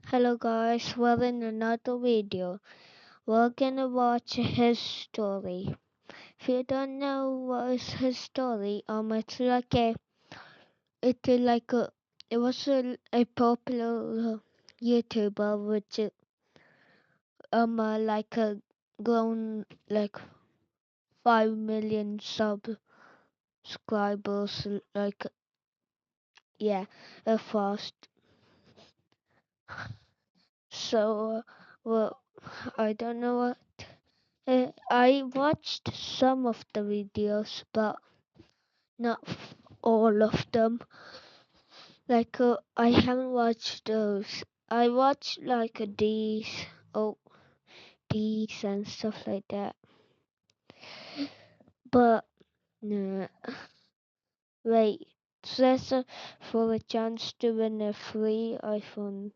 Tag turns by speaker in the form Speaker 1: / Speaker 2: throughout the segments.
Speaker 1: Hello guys, we're in another video. We're gonna watch his story. If you don't know what is his story, it was a popular YouTuber which like a grown like 5 million subscribers like yeah, fast. So well, I don't know what. I watched some of the videos, but not all of them. I haven't watched those. I watched oh, these and stuff like that. But nah, wait. Says for a chance to win a free iPhone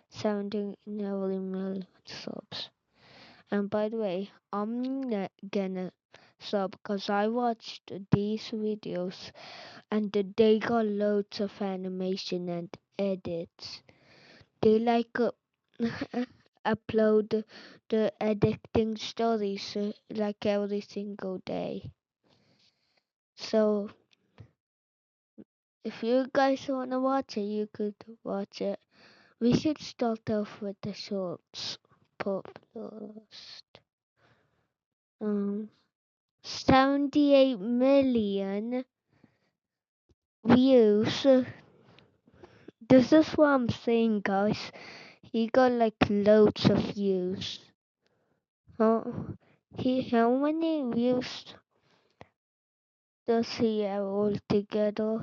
Speaker 1: 17 nearly million subs. And by the way, I'm not gonna sub because I watched these videos and they got loads of animation and edits. They upload the editing stories like every single day. So if you guys wanna watch it, you could watch it. We should start off with the shorts podcast. 78 million views. This is what I'm saying, guys. He got like loads of views. Huh? How many views does he have altogether?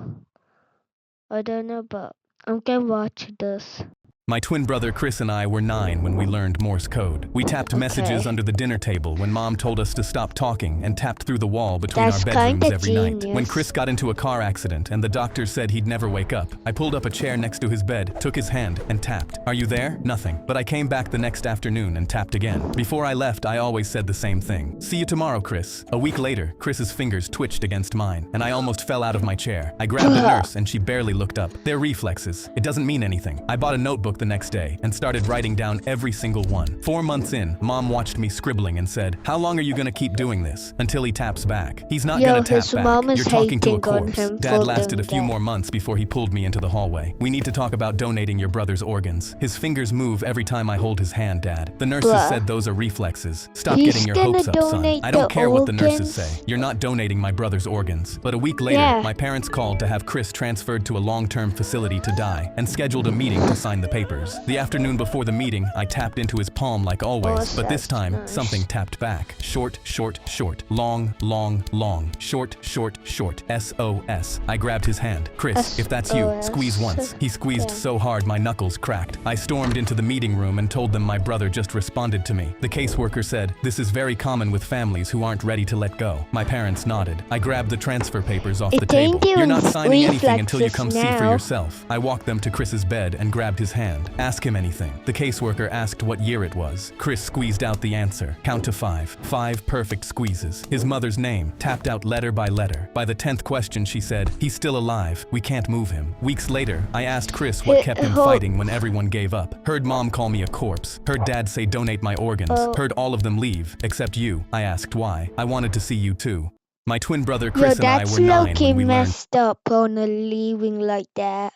Speaker 1: I don't know, but I'm gonna watch this.
Speaker 2: My twin brother Chris and I were 9 when we learned Morse code. We tapped messages under the dinner table when Mom told us to stop talking and tapped through the wall between
Speaker 1: That's
Speaker 2: our bedrooms
Speaker 1: kinda
Speaker 2: every night.
Speaker 1: genius.
Speaker 2: When Chris got into a car accident and the doctor said he'd never wake up, I pulled up a chair next to his bed, took his hand, and tapped. "Are you there?" Nothing. But I came back the next afternoon and tapped again. Before I left, I always said the same thing. "See you tomorrow, Chris." A week later, Chris's fingers twitched against mine, and I almost fell out of my chair. I grabbed the nurse and she barely looked up. They're reflexes. It doesn't mean anything. I bought a notebook the next day and started writing down every single one. 4 months in, Mom watched me scribbling and said, "How long are you gonna keep doing this?" "Until he taps back." "He's not gonna tap
Speaker 1: his
Speaker 2: back.
Speaker 1: mom is
Speaker 2: You're talking to a
Speaker 1: hating on
Speaker 2: corpse."
Speaker 1: him
Speaker 2: Dad
Speaker 1: for
Speaker 2: lasted a
Speaker 1: doing
Speaker 2: few
Speaker 1: that.
Speaker 2: more months before he pulled me into the hallway. "We need to talk about donating your brother's organs. His fingers move every time I hold his hand, Dad. The nurses
Speaker 1: Bruh.
Speaker 2: said those are reflexes. Stop
Speaker 1: He's
Speaker 2: getting your hopes
Speaker 1: gonna
Speaker 2: up, son.
Speaker 1: donate
Speaker 2: I don't
Speaker 1: the
Speaker 2: care what the nurses
Speaker 1: organs?
Speaker 2: say. You're not donating my brother's organs." But a week later,
Speaker 1: Yeah.
Speaker 2: my parents called to have Chris transferred to a long-term facility to die and scheduled a meeting to sign the papers. The afternoon before the meeting, I tapped into his palm like always, but this time,
Speaker 1: nice.
Speaker 2: something tapped back. Short, short, short. Long, long, long. Short, short, short. SOS. I grabbed his hand. "Chris, if that's you,
Speaker 1: SOS.
Speaker 2: squeeze once." He squeezed so hard my knuckles cracked. I stormed into the meeting room and told them my brother just responded to me. The caseworker said, "This is very common with families who aren't ready to let go." My parents nodded. I grabbed the transfer papers off the table.
Speaker 1: ain't
Speaker 2: "You're not
Speaker 1: even
Speaker 2: signing anything until you come
Speaker 1: reflexes
Speaker 2: see for
Speaker 1: now."
Speaker 2: yourself." I walked them to Chris's bed and grabbed his hand. "Ask him anything." The caseworker asked what year it was. Chris squeezed out the answer. Count to 5. 5 perfect squeezes. His mother's name, tapped out letter by letter. By the 10th question, she said, "He's still alive. We can't move him." Weeks later, I asked Chris what kept him fighting when everyone gave up. Heard Mom call me a corpse. Heard Dad say donate my organs. Heard all of them leave, except you. I asked why. I wanted to see you too. My twin brother
Speaker 1: Yo,
Speaker 2: Chris and I
Speaker 1: that's
Speaker 2: were 9
Speaker 1: low-key
Speaker 2: when we learned.
Speaker 1: messed up on a leaving like that.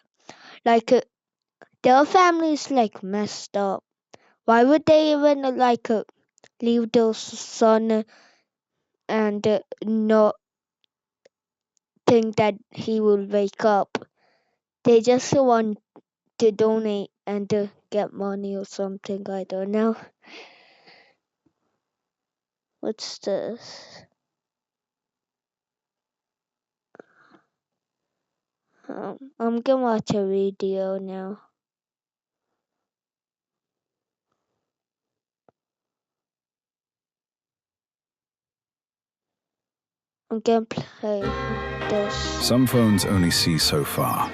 Speaker 1: Their family's messed up. Why would they even leave their son and not think that he will wake up? They just want to donate and to get money or something. I don't know. What's this? I'm gonna watch a video now. I'm gonna play this.
Speaker 3: Some phones only see so far.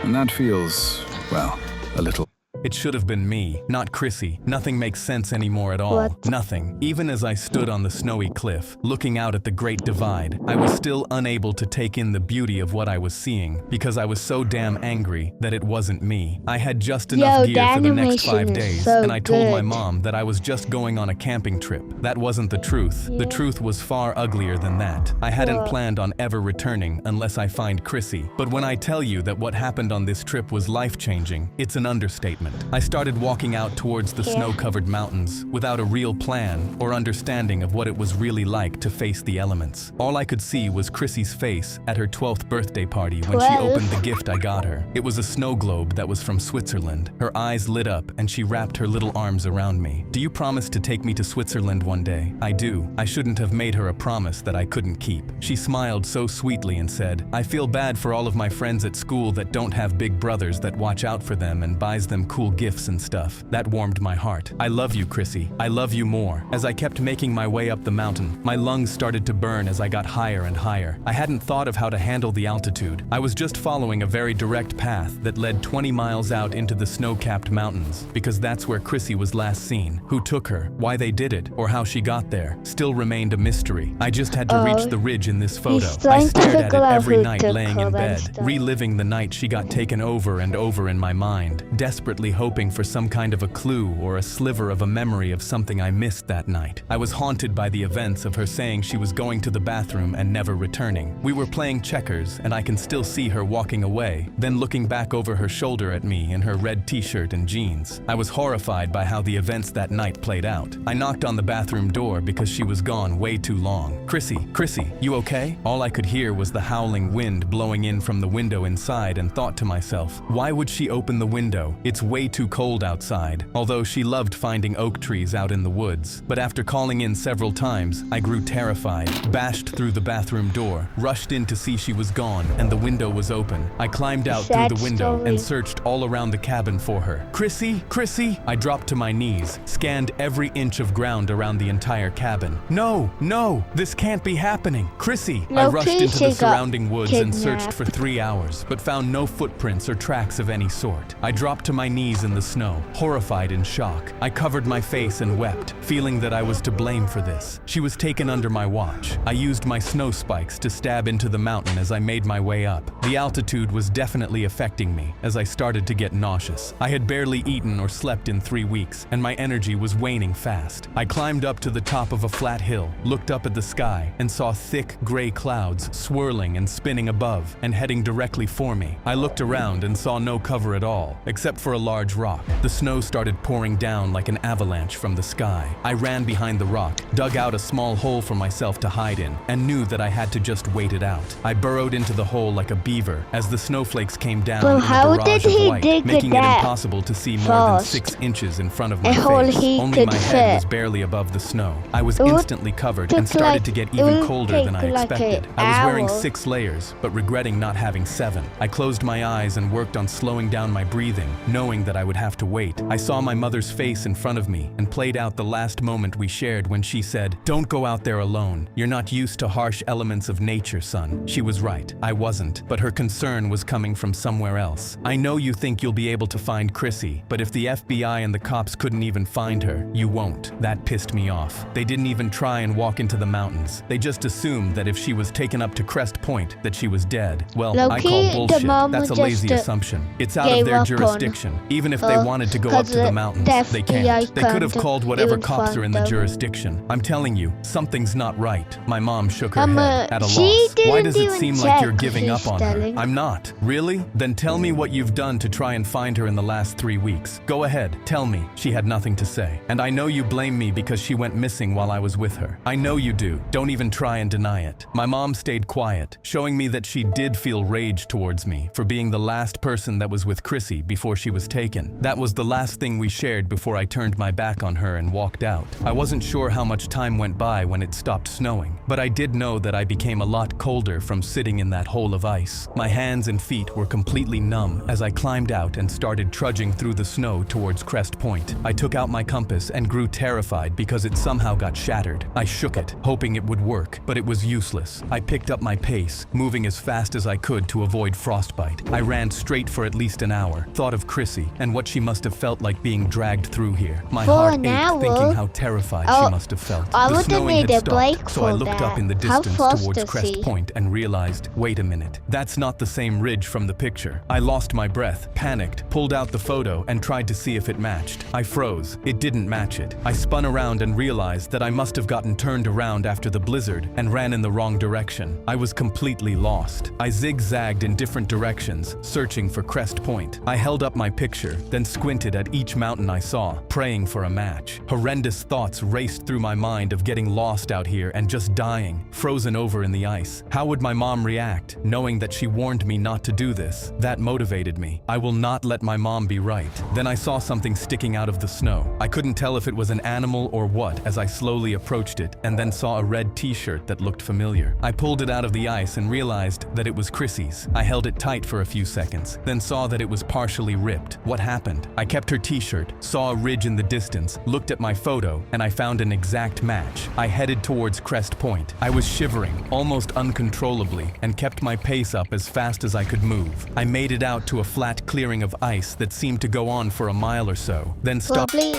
Speaker 3: And that feels, well, a little.
Speaker 2: It should have been me, not Chrissy. Nothing makes sense anymore at all.
Speaker 1: What?
Speaker 2: Nothing. Even as I stood on the snowy cliff, looking out at the Great Divide, I was still unable to take in the beauty of what I was seeing because I was so damn angry that it wasn't me. I had just enough gear for the next 5
Speaker 1: animation is
Speaker 2: days,
Speaker 1: so
Speaker 2: and I told my
Speaker 1: good.
Speaker 2: mom that I was just going on a camping trip. That wasn't the truth. The truth was far uglier than that. I hadn't
Speaker 1: What?
Speaker 2: planned on ever returning unless I find Chrissy. But when I tell you that what happened on this trip was life-changing, it's an understatement. I started walking out towards the snow-covered mountains without a real plan or understanding of what it was really like to face the elements. All I could see was Chrissy's face at her 12th birthday party when she
Speaker 1: 12?
Speaker 2: opened the gift I got her. It was a snow globe that was from Switzerland. Her eyes lit up and she wrapped her little arms around me. "Do you promise to take me to Switzerland one day?" "I do." I shouldn't have made her a promise that I couldn't keep. She smiled so sweetly and said, "I feel bad for all of my friends at school that don't have big brothers that watch out for them and buys them cool gifts and stuff." That warmed my heart. "I love you, Chrissy. I love you more." As I kept making my way up the mountain, my lungs started to burn as I got higher and higher. I hadn't thought of how to handle the altitude. I was just following a very direct path that led 20 miles out into the snow-capped mountains, because that's where Chrissy was last seen. Who took her, why they did it, or how she got there, still remained a mystery. I just had to reach the ridge in this photo. I
Speaker 1: trying to
Speaker 2: stared at it
Speaker 1: figure out
Speaker 2: every
Speaker 1: who
Speaker 2: night
Speaker 1: took
Speaker 2: laying
Speaker 1: her
Speaker 2: in
Speaker 1: and
Speaker 2: bed,
Speaker 1: stuff.
Speaker 2: reliving the night she got taken over and over in my mind, desperately hoping for some kind of a clue or a sliver of a memory of something I missed that night. I was haunted by the events of her saying she was going to the bathroom and never returning. We were playing checkers, and I can still see her walking away, then looking back over her shoulder at me in her red t-shirt and jeans. I was horrified by how the events that night played out. I knocked on the bathroom door because she was gone way too long. "Chrissy, Chrissy, you okay?" All I could hear was the howling wind blowing in from the window inside, and thought to myself, why would she open the window? It's way too cold outside. Although she loved finding oak trees out in the woods. But after calling in several times, I grew terrified, bashed through the bathroom door, rushed in to see she was gone, and the window was open. I climbed out through
Speaker 1: Sad
Speaker 2: the window
Speaker 1: story.
Speaker 2: and searched all around the cabin for her. "Chrissy, Chrissy!" I dropped to my knees, scanned every inch of ground around the entire cabin. "No, no, this can't be happening. Chrissy!" I
Speaker 1: No,
Speaker 2: rushed into
Speaker 1: Chrissy
Speaker 2: the
Speaker 1: got
Speaker 2: surrounding woods and searched
Speaker 1: kidnapped.
Speaker 2: for 3 hours, but found no footprints or tracks of any sort. I dropped to my knees in the snow, horrified in shock. I covered my face and wept, feeling that I was to blame for this. She was taken under my watch. I used my snow spikes to stab into the mountain as I made my way up. The altitude was definitely affecting me as I started to get nauseous. I had barely eaten or slept in 3 weeks, and my energy was waning fast. I climbed up to the top of a flat hill, looked up at the sky, and saw thick gray clouds swirling and spinning above and heading directly for me. I looked around and saw no cover at all, except for a large rock. The snow started pouring down like an avalanche from the sky. I ran behind the rock, dug out a small hole for myself to hide in, and knew that I had to just wait it out. I burrowed into the hole like a beaver as the snowflakes came down
Speaker 1: But
Speaker 2: in
Speaker 1: how
Speaker 2: a barrage
Speaker 1: did he
Speaker 2: of white,
Speaker 1: dig
Speaker 2: making it
Speaker 1: that
Speaker 2: impossible to see more than
Speaker 1: fast?
Speaker 2: 6 inches in front of my
Speaker 1: A hole
Speaker 2: face.
Speaker 1: he
Speaker 2: Only
Speaker 1: could
Speaker 2: my head was
Speaker 1: fit.
Speaker 2: barely above the snow. I was
Speaker 1: It would
Speaker 2: instantly covered and
Speaker 1: take
Speaker 2: started
Speaker 1: like-
Speaker 2: to get
Speaker 1: it
Speaker 2: even
Speaker 1: would
Speaker 2: colder than I
Speaker 1: take like
Speaker 2: expected.
Speaker 1: an
Speaker 2: I was wearing
Speaker 1: hour.
Speaker 2: 6 layers, but regretting not having 7. I closed my eyes and worked on slowing down my breathing, knowing that I would have to wait. I saw my mother's face in front of me and played out the last moment we shared when she said, "Don't go out there alone. You're not used to harsh elements of nature, son." She was right. I wasn't, but her concern was coming from somewhere else. "I know you think you'll be able to find Chrissy, but if the FBI and the cops couldn't even find her, you won't." That pissed me off. They didn't even try and walk into the mountains. They just assumed that if she was taken up to Crest Point, that she was dead. Well, I
Speaker 1: Low-key,
Speaker 2: call
Speaker 1: the
Speaker 2: bullshit.
Speaker 1: mom
Speaker 2: That's a
Speaker 1: was
Speaker 2: lazy
Speaker 1: just,
Speaker 2: assumption. It's out of
Speaker 1: gave
Speaker 2: their
Speaker 1: up on
Speaker 2: jurisdiction. Even if they
Speaker 1: her,
Speaker 2: wanted to go up
Speaker 1: 'cause
Speaker 2: to the
Speaker 1: the
Speaker 2: mountains, they
Speaker 1: FBI
Speaker 2: can't. They could have
Speaker 1: can't
Speaker 2: called whatever
Speaker 1: even
Speaker 2: cops are in
Speaker 1: find
Speaker 2: the
Speaker 1: them.
Speaker 2: jurisdiction. I'm telling you, something's not right. My mom shook her
Speaker 1: Um,
Speaker 2: head at a
Speaker 1: she
Speaker 2: loss. Why
Speaker 1: didn't
Speaker 2: does it
Speaker 1: even
Speaker 2: seem like you're
Speaker 1: check,
Speaker 2: giving up
Speaker 1: he's
Speaker 2: on her?
Speaker 1: telling.
Speaker 2: I'm not. Really? Then tell me what you've done to try and find her in the last 3 weeks. Go ahead, tell me. She had nothing to say. And I know you blame me because she went missing while I was with her. I know you do. Don't even try and deny it. My mom stayed quiet, showing me that she did feel rage towards me for being the last person that was with Chrissy before she was taken. That was the last thing we shared before I turned my back on her and walked out. I wasn't sure how much time went by when it stopped snowing, but I did know that I became a lot colder from sitting in that hole of ice. My hands and feet were completely numb as I climbed out and started trudging through the snow towards Crest Point. I took out my compass and grew terrified because it somehow got shattered. I shook it, hoping it would work, but it was useless. I picked up my pace, moving as fast as I could to avoid frostbite. I ran straight for at least an hour, thought of Chrissy, and what she must have felt like being dragged through here. My
Speaker 1: For
Speaker 2: heart
Speaker 1: an
Speaker 2: ached
Speaker 1: hour?
Speaker 2: thinking how terrified
Speaker 1: Oh,
Speaker 2: she must have felt.
Speaker 1: I
Speaker 2: The
Speaker 1: would've
Speaker 2: snowing
Speaker 1: need
Speaker 2: had
Speaker 1: a
Speaker 2: stopped,
Speaker 1: break
Speaker 2: so I
Speaker 1: for
Speaker 2: looked
Speaker 1: that.
Speaker 2: up in the
Speaker 1: How
Speaker 2: distance
Speaker 1: fast
Speaker 2: towards
Speaker 1: is
Speaker 2: Crest
Speaker 1: he?
Speaker 2: Point and realized, wait a minute, that's not the same ridge from the picture. I lost my breath, panicked, pulled out the photo and tried to see if it matched. I froze. It didn't match it. I spun around and realized that I must have gotten turned around after the blizzard and ran in the wrong direction. I was completely lost. I zigzagged in different directions, searching for Crest Point. I held up my picture, then squinted at each mountain I saw, praying for a match. Horrendous thoughts raced through my mind of getting lost out here and just dying, frozen over in the ice. How would my mom react, knowing that she warned me not to do this? That motivated me. I will not let my mom be right. Then I saw something sticking out of the snow. I couldn't tell if it was an animal or what as I slowly approached it and then saw a red t-shirt that looked familiar. I pulled it out of the ice and realized that it was Chrissy's. I held it tight for a few seconds, then saw that it was partially ripped. What happened? I kept her t-shirt, saw a ridge in the distance, looked at my photo, and I found an exact match. I headed towards Crest Point. I was shivering, almost uncontrollably, and kept my pace up as fast as I could move. I made it out to a flat clearing of ice that seemed to go on for a mile or so, then stopped.
Speaker 1: Probably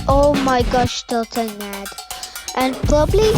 Speaker 1: oh my gosh, still saying that. And probably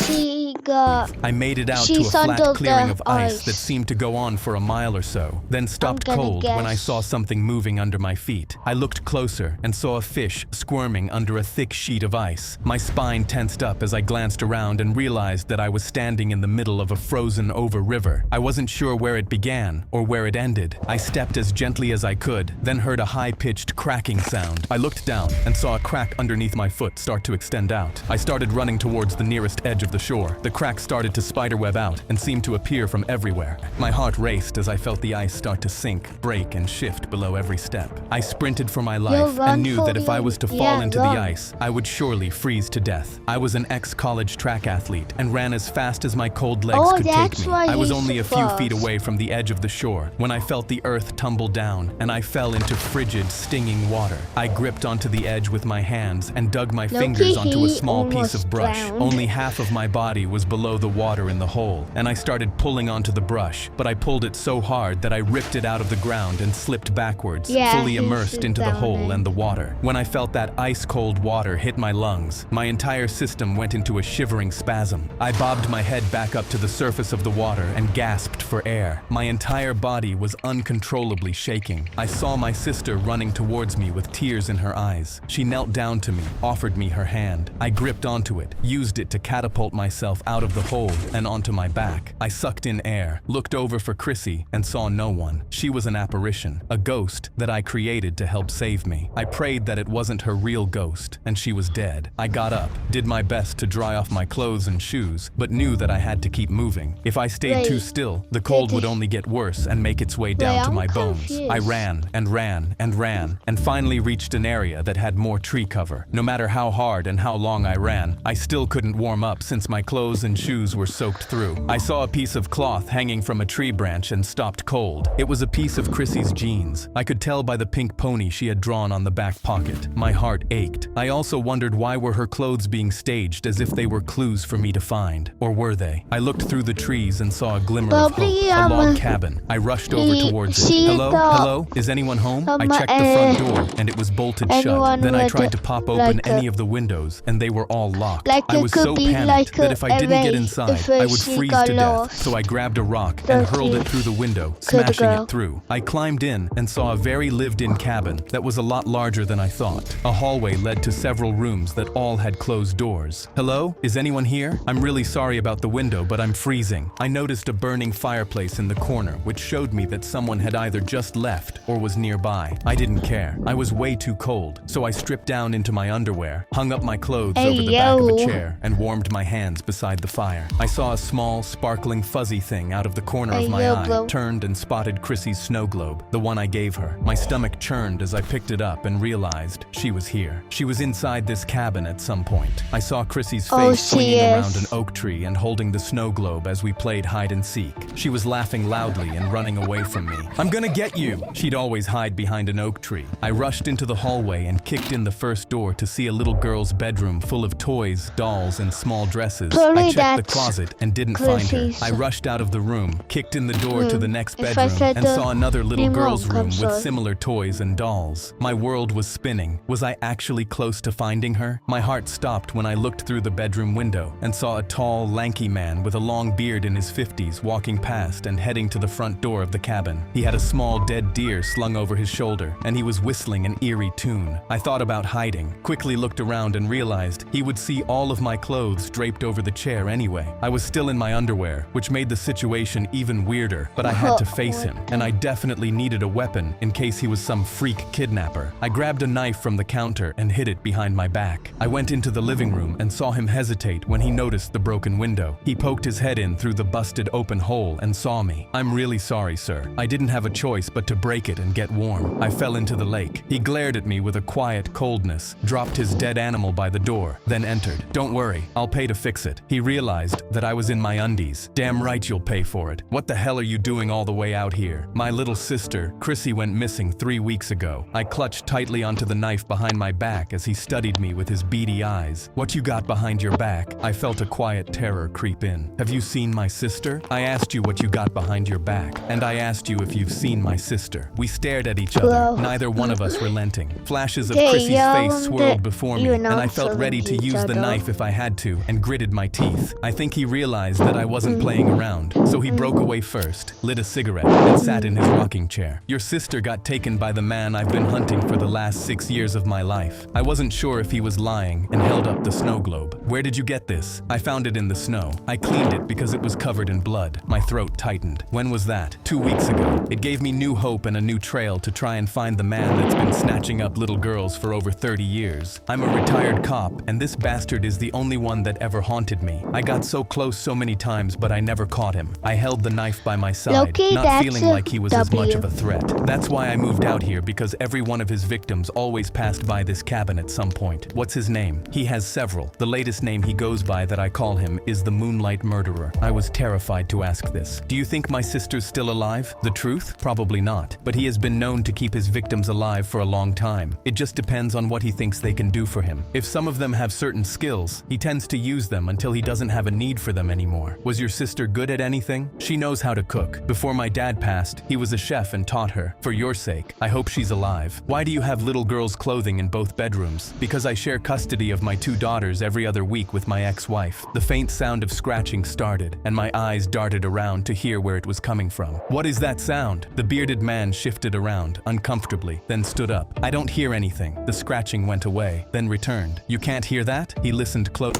Speaker 1: she got.
Speaker 2: I made it out to a
Speaker 1: she's
Speaker 2: flat
Speaker 1: under
Speaker 2: clearing
Speaker 1: the
Speaker 2: of ice
Speaker 1: ice.
Speaker 2: that seemed to go on for a mile or so, then stopped
Speaker 1: gonna
Speaker 2: cold when I
Speaker 1: guess.
Speaker 2: saw something moving under my feet. I looked closer and saw a fish squirming under a thick sheet of ice. My spine tensed up as I glanced around and realized that I was standing in the middle of a frozen over river. I wasn't sure where it began or where it ended. I stepped as gently as I could, then heard a high-pitched cracking sound. I looked down and saw a crack underneath my foot start to extend out. I started running towards the nearest edge of the shore. The crack started to spiderweb out and seemed to appear from everywhere. My heart raced as I felt the ice start to sink, break, and shift below every step. I sprinted for my life
Speaker 1: run
Speaker 2: and knew
Speaker 1: for
Speaker 2: that if I
Speaker 1: you.
Speaker 2: was to fall
Speaker 1: Yeah,
Speaker 2: into
Speaker 1: run.
Speaker 2: the ice, I would surely freeze to death. I was an ex-college track athlete and ran as fast as my cold legs
Speaker 1: Oh,
Speaker 2: could take
Speaker 1: that's
Speaker 2: me.
Speaker 1: why
Speaker 2: I was
Speaker 1: he's
Speaker 2: only a
Speaker 1: so
Speaker 2: few feet
Speaker 1: fast.
Speaker 2: away from the edge of the shore when I felt the earth tumble down and I fell into frigid, stinging water. I gripped onto the edge with my hands and dug my fingers onto a
Speaker 1: he
Speaker 2: small piece of
Speaker 1: almost
Speaker 2: brush.
Speaker 1: drowned.
Speaker 2: Only half of my body was below the water in the hole, and I started pulling onto the brush, but I pulled it so hard that I ripped it out of the ground and slipped backwards,
Speaker 1: Yeah,
Speaker 2: fully
Speaker 1: he's
Speaker 2: immersed into the hole
Speaker 1: drowning.
Speaker 2: and the water. When I felt that ice-cold water hit my lungs, my entire system went into a shivering spasm. I bobbed my head back up to the surface of the water and gasped for air. My entire body was uncontrollably shaking. I saw my sister running towards me with tears in her eyes. She knelt down to me, offered me her hand. I gripped onto it, used it to catapult myself out of the hole and onto my back. I sucked in air, looked over for Chrissy, and saw no one. She was an apparition, a ghost that I created to help save me. I prayed that it wasn't her real ghost, and she was dead. I got up, did my best to dry off my clothes and shoes, but knew that I had to keep moving. If I stayed too
Speaker 1: Wait.
Speaker 2: still, the cold would only get worse and make its way down to
Speaker 1: I'm
Speaker 2: my bones.
Speaker 1: confused.
Speaker 2: I ran and ran and ran, and finally reached an area that had more tree cover. No matter how hard and how long I ran, I still couldn't warm up since my clothes and shoes were soaked through. I saw a piece of cloth hanging from a tree branch and stopped cold. It was a piece of Chrissy's jeans. I could tell by the pink pony she had drawn on the back pocket. My heart ached. I also wondered why were her clothes being staged as if they were clues for me to find. Or were they? I looked through the trees and saw a glimmer of hope.
Speaker 1: Probably,
Speaker 2: A log cabin. I rushed over towards it. Hello? Hello? Is anyone home? I checked the front door and it was bolted shut.
Speaker 1: anyone
Speaker 2: Then I
Speaker 1: with
Speaker 2: tried to pop open
Speaker 1: like
Speaker 2: any of the windows and they were all locked.
Speaker 1: Like
Speaker 2: I
Speaker 1: it
Speaker 2: was
Speaker 1: could
Speaker 2: so
Speaker 1: be
Speaker 2: panicked
Speaker 1: like
Speaker 2: that if I didn't get
Speaker 1: a
Speaker 2: inside,
Speaker 1: if
Speaker 2: I would
Speaker 1: she
Speaker 2: freeze
Speaker 1: got
Speaker 2: to death.
Speaker 1: lost.
Speaker 2: So I grabbed a rock and hurled it through the window, smashing
Speaker 1: girl.
Speaker 2: it through. I climbed in and saw a very lived-in cabin that was a lot larger than I thought. A hallway led to several rooms that all had closed doors. Hello? Is anyone here? I'm really sorry about the window, but I'm freezing. I noticed a burning fireplace in the corner, which showed me that someone had either just left or was nearby. I didn't care. I was way too cold, so I stripped down into my underwear, hung up my clothes
Speaker 1: Hey,
Speaker 2: over the back of a
Speaker 1: yo.
Speaker 2: chair, and warmed my hands beside the fire. I saw a small, sparkling, fuzzy thing out of the corner
Speaker 1: Hey,
Speaker 2: of my
Speaker 1: yo,
Speaker 2: eye,
Speaker 1: bro.
Speaker 2: turned and spotted Chrissy's snow globe, the one I gave her. My stomach churned as I picked it up and realized she was here. She was inside this cabin at some point. I saw Chrissy's
Speaker 1: Oh,
Speaker 2: face
Speaker 1: she
Speaker 2: swinging
Speaker 1: is.
Speaker 2: around an oak tree and holding the snow globe as we played hide and seek. She was laughing loudly and running away from me. I'm gonna get you! She'd always hide behind an oak tree. I rushed into the hallway and kicked in the first door to see a little girl's bedroom full of toys, dolls, and small dresses. I
Speaker 1: Probably say
Speaker 2: checked the
Speaker 1: that's
Speaker 2: closet and didn't find her.
Speaker 1: Chrissy's
Speaker 2: I rushed out of the room, kicked in the door to the next
Speaker 1: If I
Speaker 2: bedroom,
Speaker 1: said
Speaker 2: and
Speaker 1: the
Speaker 2: saw another little
Speaker 1: name
Speaker 2: girl's
Speaker 1: wrong, I'm
Speaker 2: room with
Speaker 1: sorry.
Speaker 2: similar toys and dolls. My world was spinning. Was I actually close to finding her? My heart stopped when I looked through the bedroom window and saw a tall, lanky man with a long beard in his 50s walking past and heading to the front door of the cabin. He had a small dead deer slung over his shoulder, and he was whistling an eerie tune. I thought about hiding, quickly looked around and realized he would see all of my clothes draped over the chair anyway. I was still in my underwear, which made the situation even weirder, but I had to face him, and I definitely needed a weapon in case he was some freak kidnapper. I grabbed a knife from the counter and hid it behind my back. I went into the living room and saw him hesitate when he noticed the broken window. He poked his head in through the busted open hole and saw me. "I'm really sorry, sir. I didn't have a choice but to break it and get warm. I fell into the lake." He glared at me with a quiet coldness, dropped his dead animal by the door, then entered. "Don't worry, I'll pay to fix it." He realized that I was in my undies. "Damn right you'll pay for it. What the hell are you doing all the way out here?" "My little sister, Chrissy, went missing 3 weeks ago." I clutched tightly onto the knife behind my back as he studied me with his beady eyes. "What you got behind your back?" I felt a quiet terror creep in. "Have you seen my sister?" "I asked you what you got behind your back, and I asked you if you've seen my sister." We stared at each other,
Speaker 1: Well,
Speaker 2: neither one of us relenting. Flashes of
Speaker 1: Okay,
Speaker 2: Chrissy's
Speaker 1: y'all,
Speaker 2: face swirled before me,
Speaker 1: you
Speaker 2: and I
Speaker 1: announced
Speaker 2: felt ready to
Speaker 1: each
Speaker 2: use the
Speaker 1: other.
Speaker 2: knife if I had to, and gritted my teeth. I think he realized that I wasn't playing around, so he broke away first, lit a cigarette, and sat in his rocking chair. "Your sister got taken by the man I've been hunting for the last 6 years of my life." I wasn't sure if he was lying and held up the snow globe. "Where did you get this?" "I found it in the snow. I cleaned it because it was covered in blood." My throat tightened. "When was that?" 2 weeks ago. It gave me new hope and a new trail to try and find the man that's been snatching up little girls for over 30 years. I'm a retired cop, and this bastard is the only one that ever haunted me. I got so close so many times, but I never caught him. I held the knife by my side,
Speaker 1: Loki,
Speaker 2: not
Speaker 1: that's
Speaker 2: feeling
Speaker 1: a
Speaker 2: like he was as much
Speaker 1: W.
Speaker 2: of a threat. That's why I moved out here, because every one of his victims always passed by this cabin at some point. What's his name? He has several. The latest name he goes by that I call him is the Moonlight Murderer. I was terrified to ask this. "Do you think my sister's still alive?" The truth? Probably not. But he has been known to keep his victims alive for a long time. It just depends on what he thinks they can do for him. If some of them have certain skills, he tends to use them until he doesn't have a need for them anymore. Was your sister good at anything? She knows how to cook. Before my dad passed, he was a chef and taught her. For your sake, I hope she's alive. Why do you have little girls' clothing in both bedrooms? Because I share custody of my 2 daughters every other week with my ex-wife. The faint sound of scratching started, and my eyes darted around to hear where it was coming from. "What is that sound?" The bearded man shifted around, uncomfortably, then stood up. "I don't hear anything." The scratching went away, then returned. "You can't hear that?" He listened close.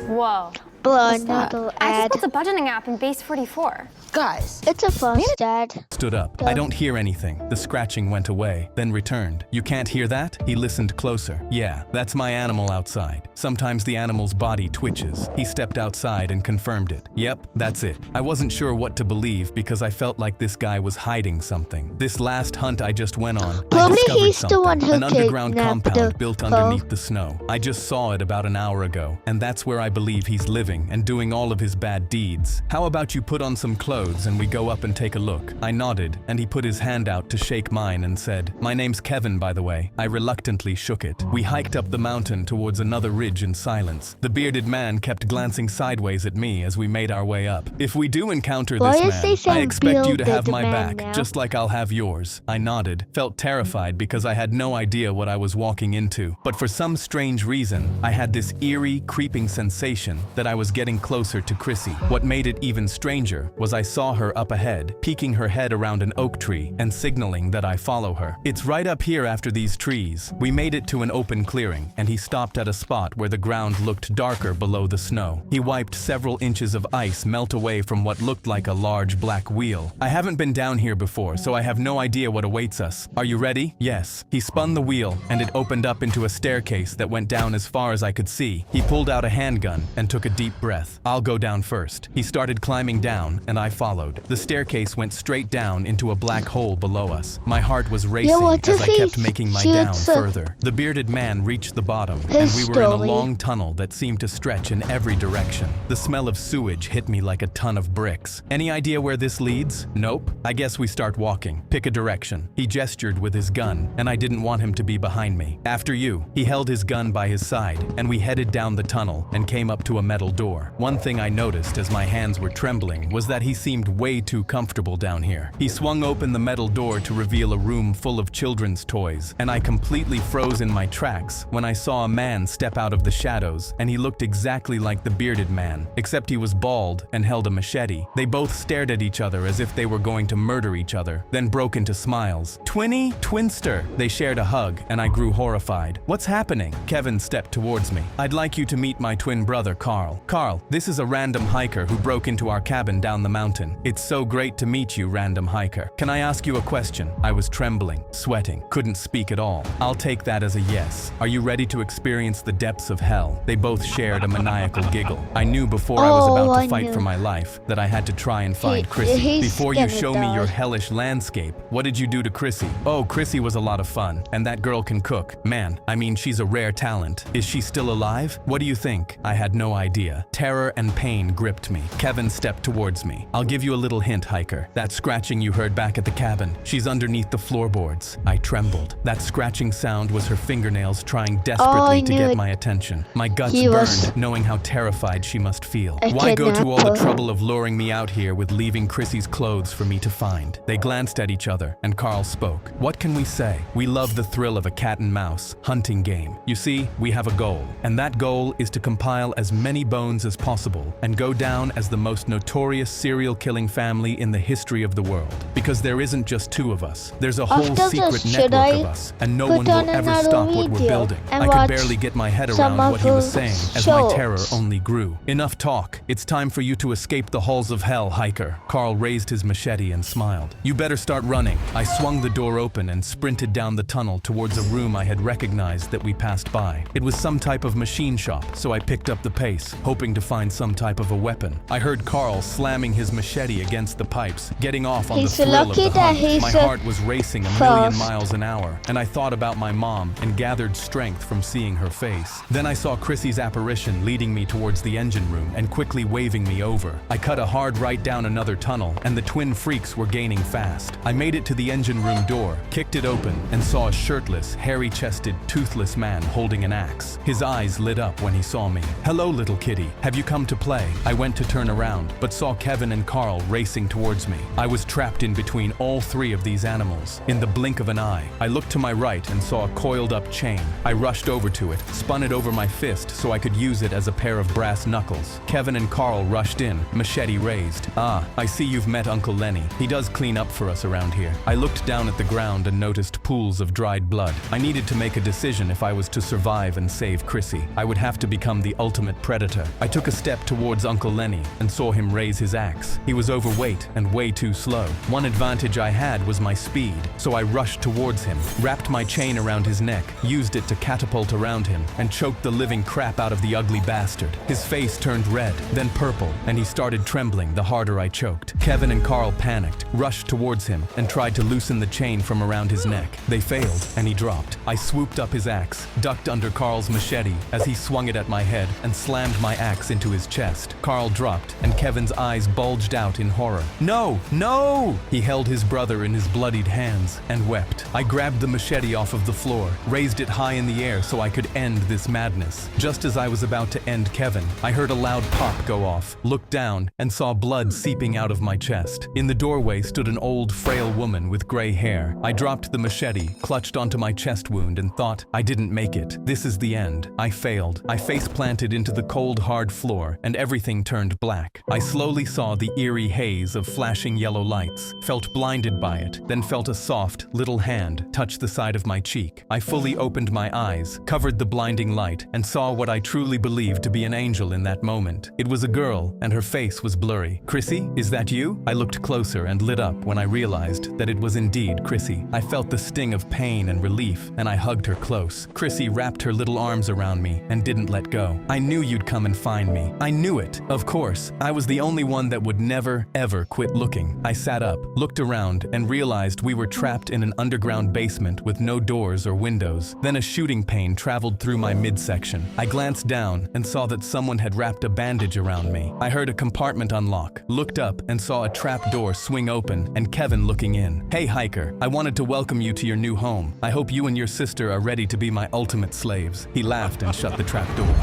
Speaker 3: Whoa.
Speaker 1: Blood
Speaker 3: That-
Speaker 1: Noodle
Speaker 3: I
Speaker 1: ad.
Speaker 3: just built a budgeting app in Base 44.
Speaker 4: Guys,
Speaker 1: It's a fast ad.
Speaker 2: Stood up. "I don't hear anything." The scratching went away, then returned. "You can't hear that?" He listened closer. "Yeah, that's my animal outside. Sometimes the animal's body twitches." He stepped outside and confirmed it. "Yep, that's it." I wasn't sure what to believe because I felt like this guy was hiding something. This last hunt I just went on, I
Speaker 1: Probably
Speaker 2: discovered
Speaker 1: he's the
Speaker 2: something.
Speaker 1: one who
Speaker 2: An underground
Speaker 1: kidnapped
Speaker 2: compound
Speaker 1: the
Speaker 2: built
Speaker 1: girl.
Speaker 2: underneath the snow. I just saw it about an hour ago, and that's where I believe he's living and doing all of his bad deeds. How about you put on some clothes and we go up and take a look? I nodded, and he put his hand out to shake mine and said, "My name's Kevin, by the way." I reluctantly shook it. We hiked up the mountain towards another ridge in silence. The bearded man kept glancing sideways at me as we made our way up. "If we do encounter
Speaker 1: Why
Speaker 2: this
Speaker 1: is they
Speaker 2: man, I
Speaker 1: saying
Speaker 2: expect you to have
Speaker 1: bearded
Speaker 2: my
Speaker 1: man
Speaker 2: back,
Speaker 1: now?
Speaker 2: just like I'll have yours." I nodded, felt terrified because I had no idea what I was walking into. But for some strange reason, I had this eerie, creeping sensation that I was getting closer to Chrissy. What made it even stranger was I saw her up ahead, peeking her head around an oak tree and signaling that I follow her. "It's right up here after these trees." We made it to an open clearing, and he stopped at a spot where the ground looked darker below the snow. He wiped several inches of ice melt away from what looked like a large black wheel. "I haven't been down here before, so I have no idea what awaits us. Are you ready?" "Yes." He spun the wheel, and it opened up into a staircase that went down as far as I could see. He pulled out a handgun and took a deep breath. "I'll go down first." He started climbing down, and I followed. The staircase went straight down into a black hole below us. My heart was racing
Speaker 1: what
Speaker 2: as
Speaker 1: if
Speaker 2: I
Speaker 1: he
Speaker 2: kept making my down
Speaker 1: shoots a-
Speaker 2: further. The bearded man reached the bottom, and
Speaker 1: His
Speaker 2: we were in a
Speaker 1: story.
Speaker 2: long tunnel that seemed to stretch in every direction. The smell of sewage hit me like a ton of bricks. "Any idea where this leads?" "Nope. I guess we start walking. Pick a direction." He gestured with his gun, and I didn't want him to be behind me. "After you." He held his gun by his side, and we headed down the tunnel and came up to a metal door. One thing I noticed as my hands were trembling was that he seemed way too comfortable down here. He swung open the metal door to reveal a room full of children's toys, and I completely froze in my tracks when I saw a man step out of the shadows, and he looked exactly like the bearded man, except he was bald and held a machete. They both stared at each other as if they were going to murder each other, then broke into smiles. "Twinny, Twinster!" They shared a hug, and I grew horrified. "What's happening?" Kevin stepped towards me. "I'd like you to meet my twin brother, Carl. Carl, this is a random hiker who broke into our cabin down the mountain. It's so great to meet you, random hiker. Can I ask you a question?" I was trembling, sweating, couldn't speak at all. "I'll take that as a yes. Are you ready to experience the depths of hell?" They both shared a maniacal giggle. I knew before I was about to fight for my life that I had to try and find Chrissy. "Before you show me your hellish landscape, what did you do to Chrissy?" "Oh, Chrissy was a lot of fun, and that girl can cook. Man, I mean, she's a rare talent. Is she still alive? What do you think?" I had no idea. Terror and pain gripped me. Kevin stepped towards me. "I'll give you a little hint, hiker. That scratching you heard back at the cabin, she's underneath the floorboards." I trembled. That scratching sound was her fingernails trying desperately to get my attention. My guts burned, knowing how terrified she must feel. Why go to all the trouble of luring me out here with leaving Chrissy's clothes for me to find? They glanced at each other, and Carl spoke. "What can we say? We love the thrill of a cat and mouse hunting game. You see, we have a goal, and that goal is to compile as many bones as possible and go down as the most notorious serial-killing family in the history of the world. Because there isn't just two of us. There's a whole secret network of us, and no one will ever stop what we're building." I could barely get my head around what he was saying as my terror only grew. "Enough talk. It's time for you to escape the halls of hell, hiker." Carl raised his machete and smiled. "You better start running." I swung the door open and sprinted down the tunnel towards a room I had recognized that we passed by. It was some type of machine shop, so I picked up the pace, hoping to find some type of a weapon. I heard Carl slamming his machete against the pipes, getting off on the thrill of the hunt. My heart was racing a million miles an hour, and I thought about my mom and gathered strength from seeing her face. Then I saw Chrissy's apparition leading me towards the engine room and quickly waving me over. I cut a hard right down another tunnel, and the twin freaks were gaining fast. I made it to the engine room door, kicked it open, and saw a shirtless, hairy-chested, toothless man holding an axe. His eyes lit up when he saw me. "Hello, little kitty. Have you come to play?" I went to turn around, but saw Kevin and Carl racing towards me. I was trapped in between all three of these animals. In the blink of an eye, I looked to my right and saw a coiled-up chain. I rushed over to it, spun it over my fist so I could use it as a pair of brass knuckles. Kevin and Carl rushed in, machete raised. "Ah, I see you've met Uncle Lenny. He does clean up for us around here." I looked down at the ground and noticed pools of dried blood. I needed to make a decision if I was to survive and save Chrissy. I would have to become the ultimate predator. I took a step towards Uncle Lenny and saw him raise his axe. He was overweight and way too slow. One advantage I had was my speed, so I rushed towards him, wrapped my chain around his neck, used it to catapult around him, and choked the living crap out of the ugly bastard. His face turned red, then purple, and he started trembling the harder I choked. Kevin and Carl panicked, rushed towards him, and tried to loosen the chain from around his neck. They failed, and he dropped. I swooped up his axe, ducked under Carl's machete as he swung it at my head, and slammed my axe into his chest. Carl dropped, and Kevin's eyes bulged out in horror. "No! No!" He held his brother in his bloodied hands and wept. I grabbed the machete off of the floor, raised it high in the air so I could end this madness. Just as I was about to end Kevin, I heard a loud pop go off, looked down, and saw blood seeping out of my chest. In the doorway stood an old, frail woman with gray hair. I dropped the machete, clutched onto my chest wound, and thought, I didn't make it. This is the end. I failed. I face-planted into the cold, hard floor, and everything turned black. I slowly saw the eerie haze of flashing yellow lights, felt blinded by it, then felt a soft, little hand touch the side of my cheek. I fully opened my eyes, covered the blinding light, and saw what I truly believed to be an angel in that moment. It was a girl, and her face was blurry. "Chrissy, is that you?" I looked closer and lit up when I realized that it was indeed Chrissy. I felt the sting of pain and relief, and I hugged her close. Chrissy wrapped her little arms around me and didn't let go. "I knew you'd come and find me. I knew it. Of course, I was the only one that would never, ever quit looking." I sat up, looked around, and realized we were trapped in an underground basement with no doors or windows. Then a shooting pain traveled through my midsection. I glanced down and saw that someone had wrapped a bandage around me. I heard a compartment unlock, looked up and saw a trap door swing open and Kevin looking in. "Hey hiker, I wanted to welcome you to your new home. I hope you and your sister are ready to be my ultimate slaves." He laughed and shut the trap door.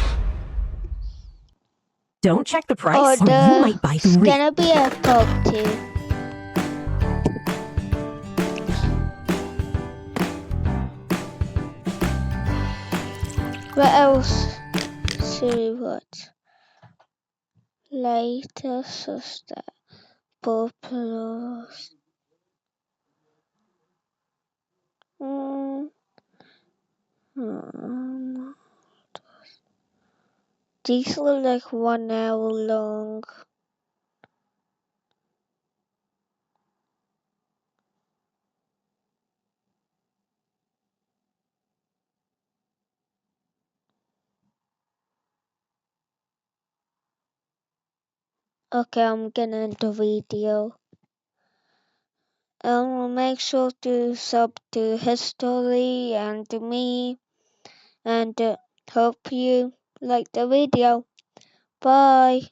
Speaker 4: Don't check the
Speaker 1: Oh,
Speaker 4: price, or you might buy
Speaker 1: there's
Speaker 4: 3.
Speaker 1: gonna be a Coke too. What else? See what? Later, sister. Bubbles. These look like 1 hour long. Okay, I'm gonna end the video. Make sure to sub to History and to me, and hope you like the video. Bye.